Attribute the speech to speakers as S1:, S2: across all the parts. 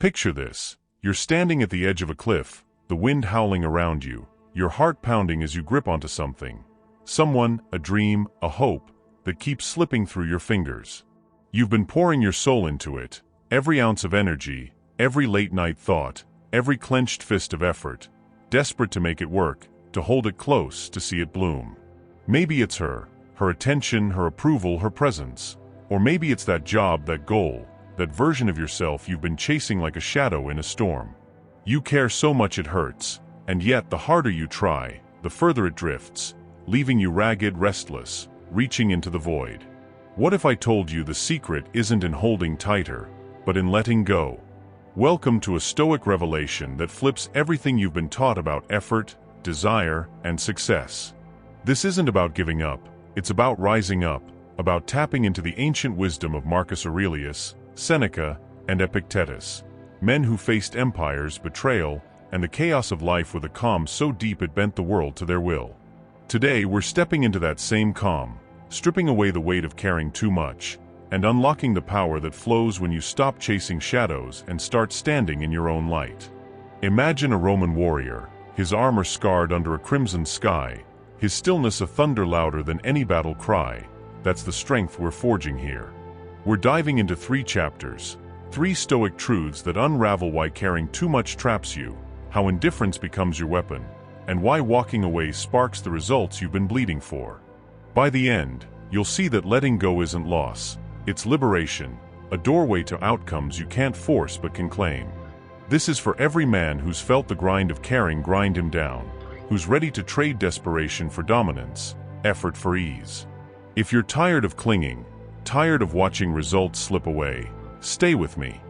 S1: Picture this. You're standing at the edge of a cliff, the wind howling around you, your heart pounding as you grip onto something. Someone, a dream, a hope, that keeps slipping through your fingers. You've been pouring your soul into it, every ounce of energy, every late-night thought, every clenched fist of effort, desperate to make it work, to hold it close, to see it bloom. Maybe it's her attention, her approval, her presence. Or maybe it's that job, that goal, that version of yourself you've been chasing like a shadow in a storm. You care so much it hurts, and yet the harder you try, the further it drifts, leaving you ragged, restless, reaching into the void. What if I told you the secret isn't in holding tighter, but in letting go? Welcome to a Stoic revelation that flips everything you've been taught about effort, desire, and success. This isn't about giving up, it's about rising up, about tapping into the ancient wisdom of Marcus Aurelius, Seneca, and Epictetus, men who faced empires, betrayal, and the chaos of life with a calm so deep it bent the world to their will. Today we're stepping into that same calm, stripping away the weight of caring too much, and unlocking the power that flows when you stop chasing shadows and start standing in your own light. Imagine a Roman warrior, his armor scarred under a crimson sky, his stillness a thunder louder than any battle cry. That's the strength we're forging here. We're diving into 3 chapters, 3 Stoic truths that unravel why caring too much traps you, how indifference becomes your weapon, and why walking away sparks the results you've been bleeding for. By the end, you'll see that letting go isn't loss, it's liberation, a doorway to outcomes you can't force but can claim. This is for every man who's felt the grind of caring grind him down, who's ready to trade desperation for dominance, effort for ease. If you're tired of clinging, tired of watching results slip away, stay with me.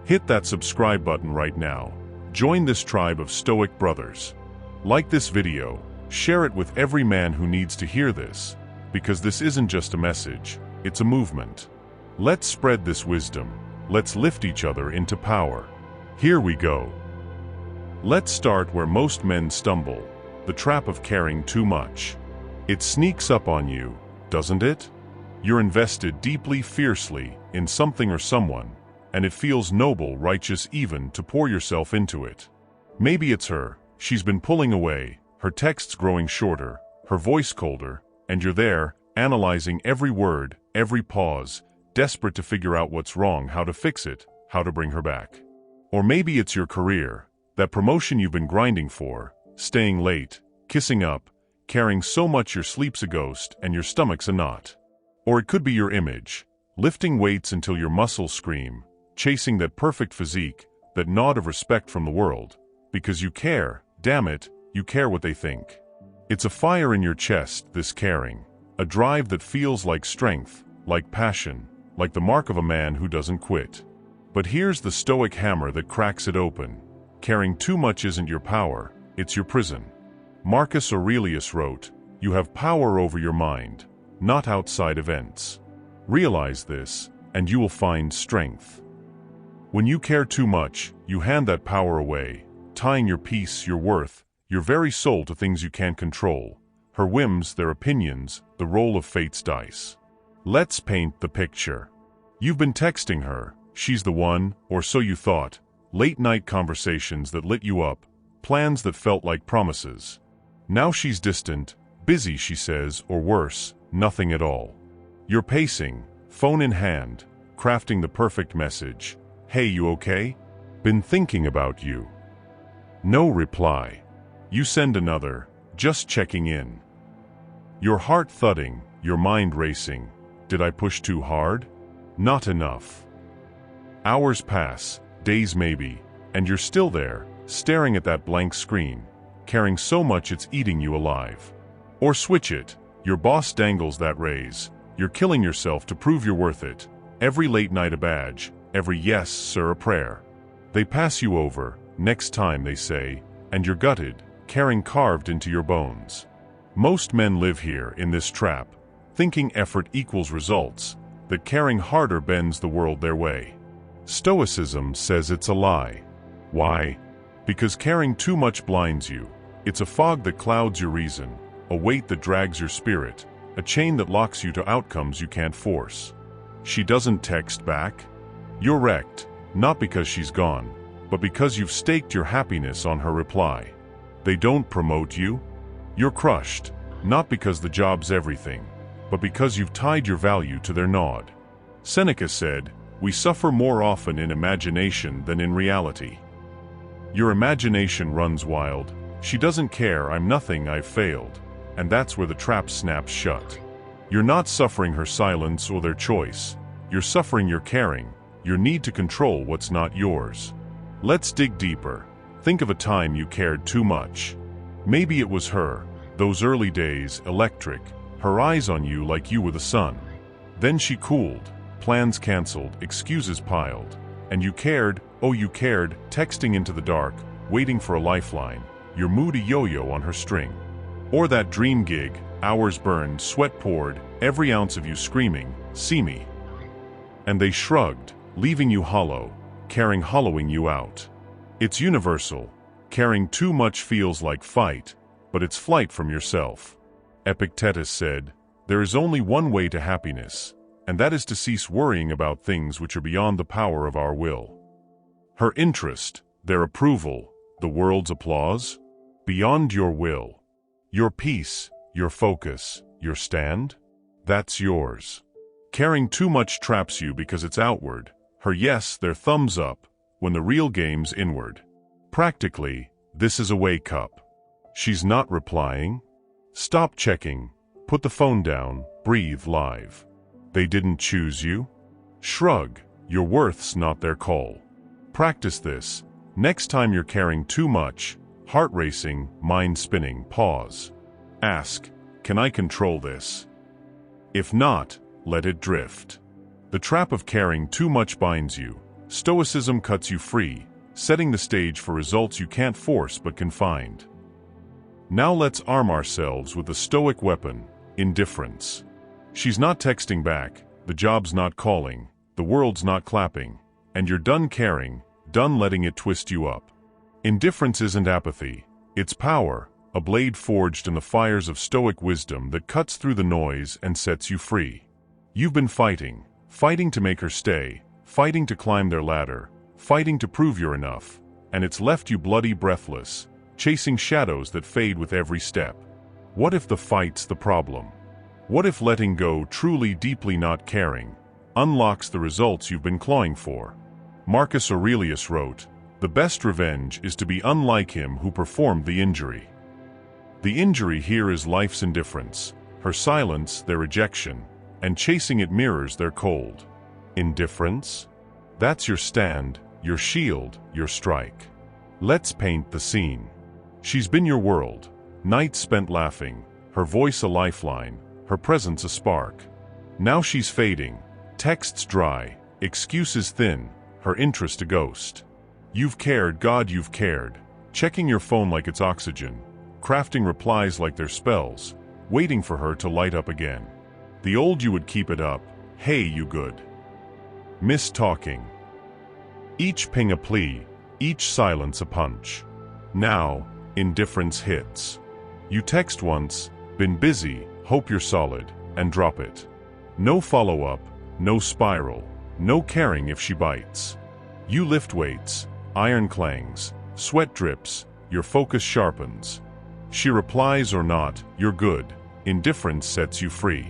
S1: Hit that subscribe button right now. Join this tribe of Stoic brothers. Like this video, share it with every man who needs to hear this, because this isn't just a message, it's a movement. Let's spread this wisdom, let's lift each other into power. Here we go. Let's start where most men stumble, the trap of caring too much. It sneaks up on you, doesn't it? You're invested deeply, fiercely, in something or someone, and it feels noble, righteous even, to pour yourself into it. Maybe it's her, she's been pulling away, her texts growing shorter, her voice colder, and you're there, analyzing every word, every pause, desperate to figure out what's wrong, how to fix it, how to bring her back. Or maybe it's your career, that promotion you've been grinding for, staying late, kissing up, caring so much your sleep's a ghost and your stomach's a knot. Or it could be your image, lifting weights until your muscles scream, chasing that perfect physique, that nod of respect from the world, because you care, damn it, you care what they think. It's a fire in your chest, this caring, a drive that feels like strength, like passion, like the mark of a man who doesn't quit. But here's the Stoic hammer that cracks it open. Caring too much isn't your power, it's your prison. Marcus Aurelius wrote, "You have power over your mind, not outside events." Realize this, and you will find strength. When you care too much, you hand that power away, tying your peace, your worth, your very soul to things you can't control, her whims, their opinions, the roll of fate's dice. Let's paint the picture. You've been texting her, she's the one, or so you thought, late-night conversations that lit you up, plans that felt like promises. Now she's distant, busy, she says, or worse, nothing at all. You're pacing, phone in hand, crafting the perfect message. "Hey, you okay? Been thinking about you." No reply. You send another, "Just checking in." Your heart thudding, your mind racing. Did I push too hard? Not enough. Hours pass, days maybe, and you're still there, staring at that blank screen, caring so much it's eating you alive. Or switch it, your boss dangles that raise, you're killing yourself to prove you're worth it, every late night a badge, every yes sir a prayer. They pass you over, next time they say, and you're gutted, caring carved into your bones. Most men live here in this trap, thinking effort equals results, that caring harder bends the world their way. Stoicism says it's a lie. Why? Because caring too much blinds you. It's a fog that clouds your reason, a weight that drags your spirit, a chain that locks you to outcomes you can't force. She doesn't text back? You're wrecked, not because she's gone, but because you've staked your happiness on her reply. They don't promote you? You're crushed, not because the job's everything, but because you've tied your value to their nod. Seneca said, "We suffer more often in imagination than in reality." Your imagination runs wild. She doesn't care, I'm nothing, I've failed. And that's where the trap snaps shut. You're not suffering her silence or their choice. You're suffering your caring, your need to control what's not yours. Let's dig deeper. Think of a time you cared too much. Maybe it was her, those early days, electric, her eyes on you like you were the sun. Then she cooled, plans canceled, excuses piled. And you cared, oh you cared, texting into the dark, waiting for a lifeline, your mood a yo-yo on her string. Or that dream gig, hours burned, sweat poured, every ounce of you screaming, "See me." And they shrugged, leaving you hollow, caring hollowing you out. It's universal. Caring too much feels like fight, but it's flight from yourself. Epictetus said, "There is only one way to happiness, and that is to cease worrying about things which are beyond the power of our will." Her interest, their approval, the world's applause, beyond your will. Your peace, your focus, your stand, that's yours. Caring too much traps you because it's outward. Her yes, their thumbs up, when the real game's inward. Practically, this is a wake-up. She's not replying? Stop checking, put the phone down, breathe live. They didn't choose you? Shrug, your worth's not their call. Practice this. Next time you're caring too much, heart racing, mind spinning, pause. Ask, can I control this? If not, let it drift. The trap of caring too much binds you. Stoicism cuts you free, setting the stage for results you can't force but can find. Now let's arm ourselves with the Stoic weapon, indifference. She's not texting back, the job's not calling, the world's not clapping, and you're done caring, done letting it twist you up. Indifference isn't apathy, it's power, a blade forged in the fires of Stoic wisdom that cuts through the noise and sets you free. You've been fighting to make her stay, fighting to climb their ladder, fighting to prove you're enough, and it's left you bloody breathless, chasing shadows that fade with every step. What if the fight's the problem? What if letting go, truly deeply not caring, unlocks the results you've been clawing for? Marcus Aurelius wrote, "The best revenge is to be unlike him who performed the injury." The injury here is life's indifference, her silence, their rejection, and chasing it mirrors their cold. Indifference? That's your stand, your shield, your strike. Let's paint the scene. She's been your world, nights spent laughing, her voice a lifeline, her presence a spark. Now she's fading, texts dry, excuses thin, her interest a ghost. You've cared, God, you've cared, checking your phone like it's oxygen, crafting replies like they're spells, waiting for her to light up again. The old you would keep it up, hey you good. Miss talking. Each ping a plea, each silence a punch. Now, indifference hits. You text once, been busy, hope you're solid, and drop it. No follow-up, no spiral, no caring if she bites. You lift weights, iron clangs, sweat drips, your focus sharpens. She replies or not, you're good, indifference sets you free.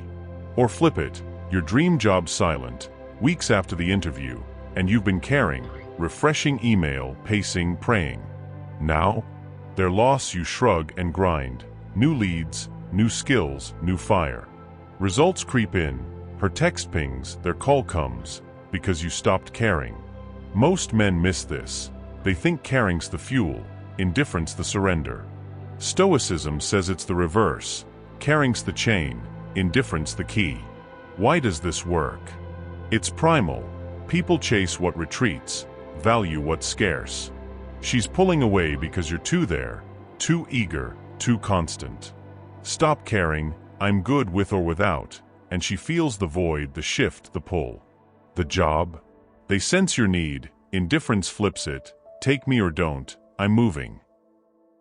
S1: Or flip it, your dream job silent, weeks after the interview, and you've been caring, refreshing email, pacing, praying. Now, their loss you shrug and grind, new leads, new skills, new fire. Results creep in, her text pings, their call comes, because you stopped caring. Most men miss this. They think caring's the fuel, indifference the surrender. Stoicism says it's the reverse. Caring's the chain, indifference the key. Why does this work? It's primal. People chase what retreats, value what's scarce. She's pulling away because you're too there, too eager, too constant. Stop caring, I'm good with or without, and she feels the void, the shift, the pull. The job? They sense your need, indifference flips it, take me or don't, I'm moving.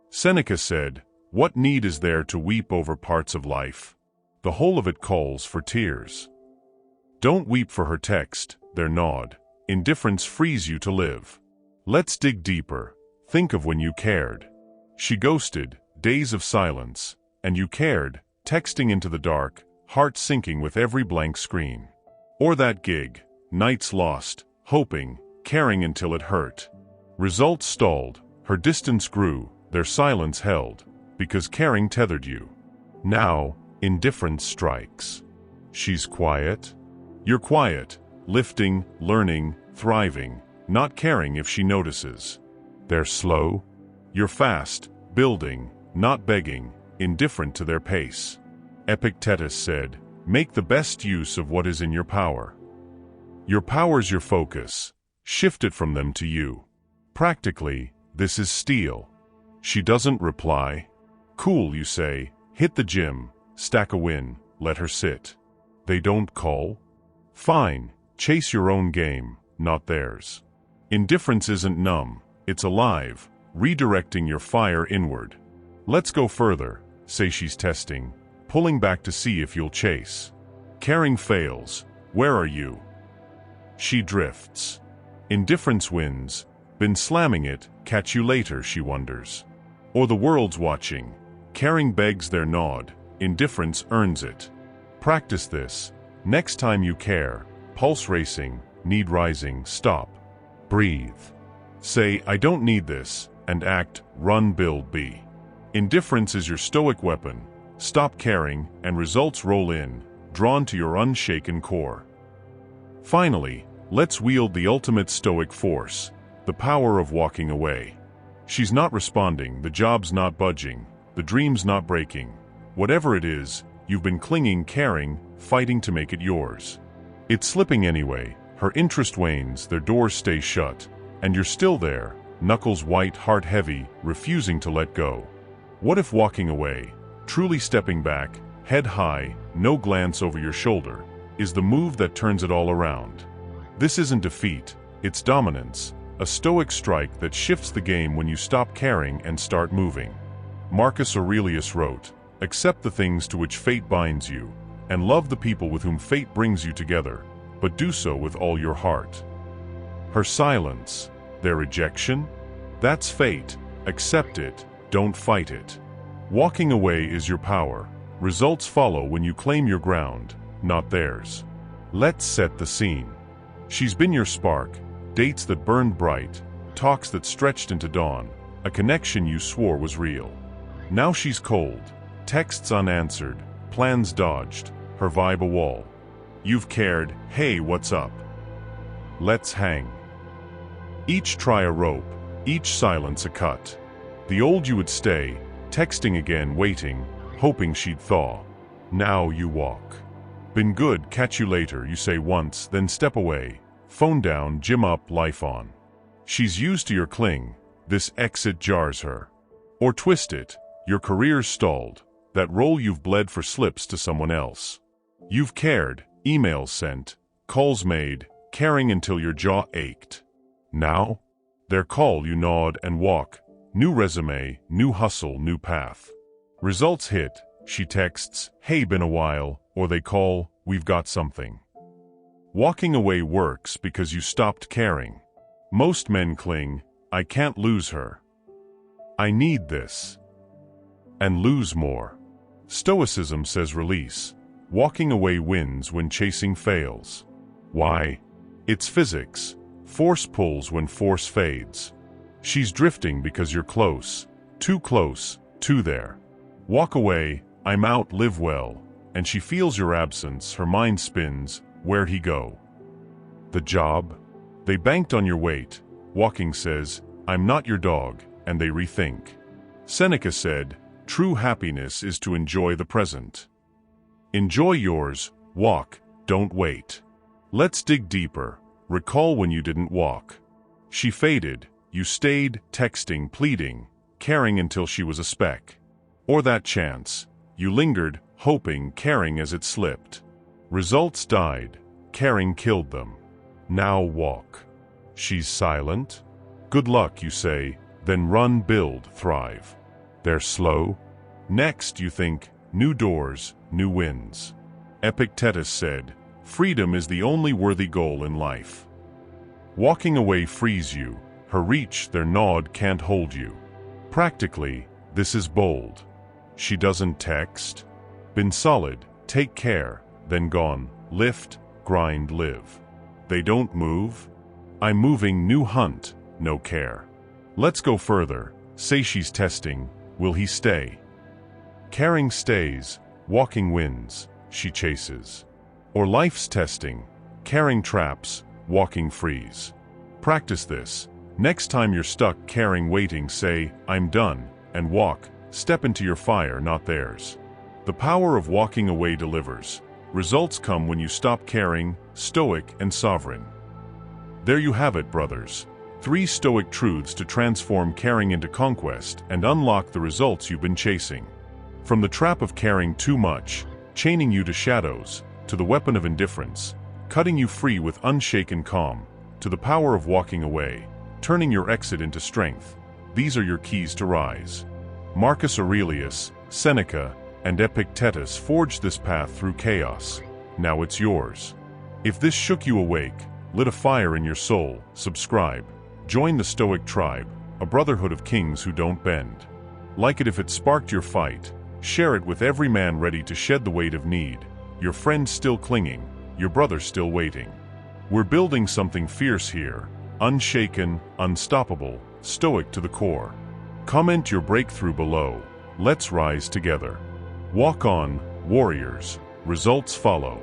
S1: Seneca said, what need is there to weep over parts of life? The whole of it calls for tears. Don't weep for her text, their nod. Indifference frees you to live. Let's dig deeper. Think of when you cared. She ghosted, days of silence, and you cared, texting into the dark, heart sinking with every blank screen. Or that gig, nights lost, hoping, caring until it hurt. Results stalled, her distance grew, their silence held, because caring tethered you. Now, indifference strikes. She's quiet. You're quiet, lifting, learning, thriving, not caring if she notices. They're slow. You're fast, building, not begging, indifferent to their pace. Epictetus said, "Make the best use of what is in your power." Your power's your focus. Shift it from them to you. Practically, this is steel. She doesn't reply. Cool, you say, hit the gym, stack a win, let her sit. They don't call? Fine, chase your own game, not theirs. Indifference isn't numb, it's alive, redirecting your fire inward. Let's go further, say she's testing, pulling back to see if you'll chase. Caring fails, where are you? She drifts. Indifference wins, been slamming it, catch you later, she wonders. Or the world's watching, caring begs their nod, indifference earns it. Practice this, next time you care, pulse racing, need rising, stop. Breathe. Say, I don't need this, and act, run, build, be. Indifference is your stoic weapon. Stop caring, and results roll in, drawn to your unshaken core. Finally, let's wield the ultimate stoic force, the power of walking away. She's not responding, the job's not budging, the dream's not breaking. Whatever it is, you've been clinging, caring, fighting to make it yours. It's slipping anyway, her interest wanes, their doors stay shut, and you're still there, knuckles white, heart heavy, refusing to let go. What if walking away, truly stepping back, head high, no glance over your shoulder, is the move that turns it all around? This isn't defeat, it's dominance, a stoic strike that shifts the game when you stop caring and start moving. Marcus Aurelius wrote, "Accept the things to which fate binds you, and love the people with whom fate brings you together, but do so with all your heart." Her silence, their rejection? That's fate. Accept it, don't fight it. Walking away is your power. Results follow when you claim your ground, not theirs. Let's set the scene. She's been your spark, dates that burned bright, talks that stretched into dawn, a connection you swore was real. Now she's cold, texts unanswered, plans dodged, her vibe a wall. You've cared, hey, what's up? Let's hang. Each try a rope, each silence a cut. The old you would stay, texting again, waiting, hoping she'd thaw. Now you walk. Been good, catch you later, you say once, then step away. Phone down, gym up, life on. She's used to your cling, this exit jars her. Or twist it, your career's stalled, that role you've bled for slips to someone else. You've cared, emails sent, calls made, caring until your jaw ached. Now? Their call, you nod and walk, new resume, new hustle, new path. Results hit, she texts, hey, been a while, or they call, we've got something. Walking away works because you stopped caring. Most men cling, I can't lose her. I need this. And lose more. Stoicism says release. Walking away wins when chasing fails. Why? It's physics. Force pulls when force fades. She's drifting because you're close, too there. Walk away, I'm out, live well, and she feels your absence, her mind spins, where'd he go? The job? They banked on your weight. Walking says, I'm not your dog, and they rethink. Seneca said, true happiness is to enjoy the present. Enjoy yours, walk, don't wait. Let's dig deeper, recall when you didn't walk. She faded, you stayed, texting, pleading, caring until she was a speck. Or that chance, you lingered, hoping, caring as it slipped. Results died, caring killed them. Now walk. She's silent. Good luck, you say, then run, build, thrive. They're slow. Next, you think, new doors, new wins. Epictetus said, freedom is the only worthy goal in life. Walking away frees you, Her reach, their nod can't hold you. Practically, this is bold. She doesn't text. Been solid, take care, then gone, lift, grind, live. They don't move. I'm moving, new hunt, no care. Let's go further, say she's testing, will he stay? Caring stays, walking wins, she chases. Or life's testing, caring traps, walking frees. Practice this. Next time you're stuck, caring, waiting, say, I'm done, and walk, step into your fire, not theirs. The power of walking away delivers. Results come when you stop caring, stoic and sovereign. There you have it, brothers. 3 stoic truths to transform caring into conquest and unlock the results you've been chasing. From the trap of caring too much, chaining you to shadows, to the weapon of indifference, cutting you free with unshaken calm, to the power of walking away, turning your exit into strength. These are your keys to rise. Marcus Aurelius, Seneca, and Epictetus forged this path through chaos. Now it's yours. If this shook you awake, lit a fire in your soul, subscribe. Join the Stoic tribe, a brotherhood of kings who don't bend. Like it if it sparked your fight. Share it with every man ready to shed the weight of need. Your friend still clinging, your brother still waiting. We're building something fierce here, unshaken, unstoppable, stoic to the core. Comment your breakthrough below. Let's rise together. Walk on, warriors. Results follow.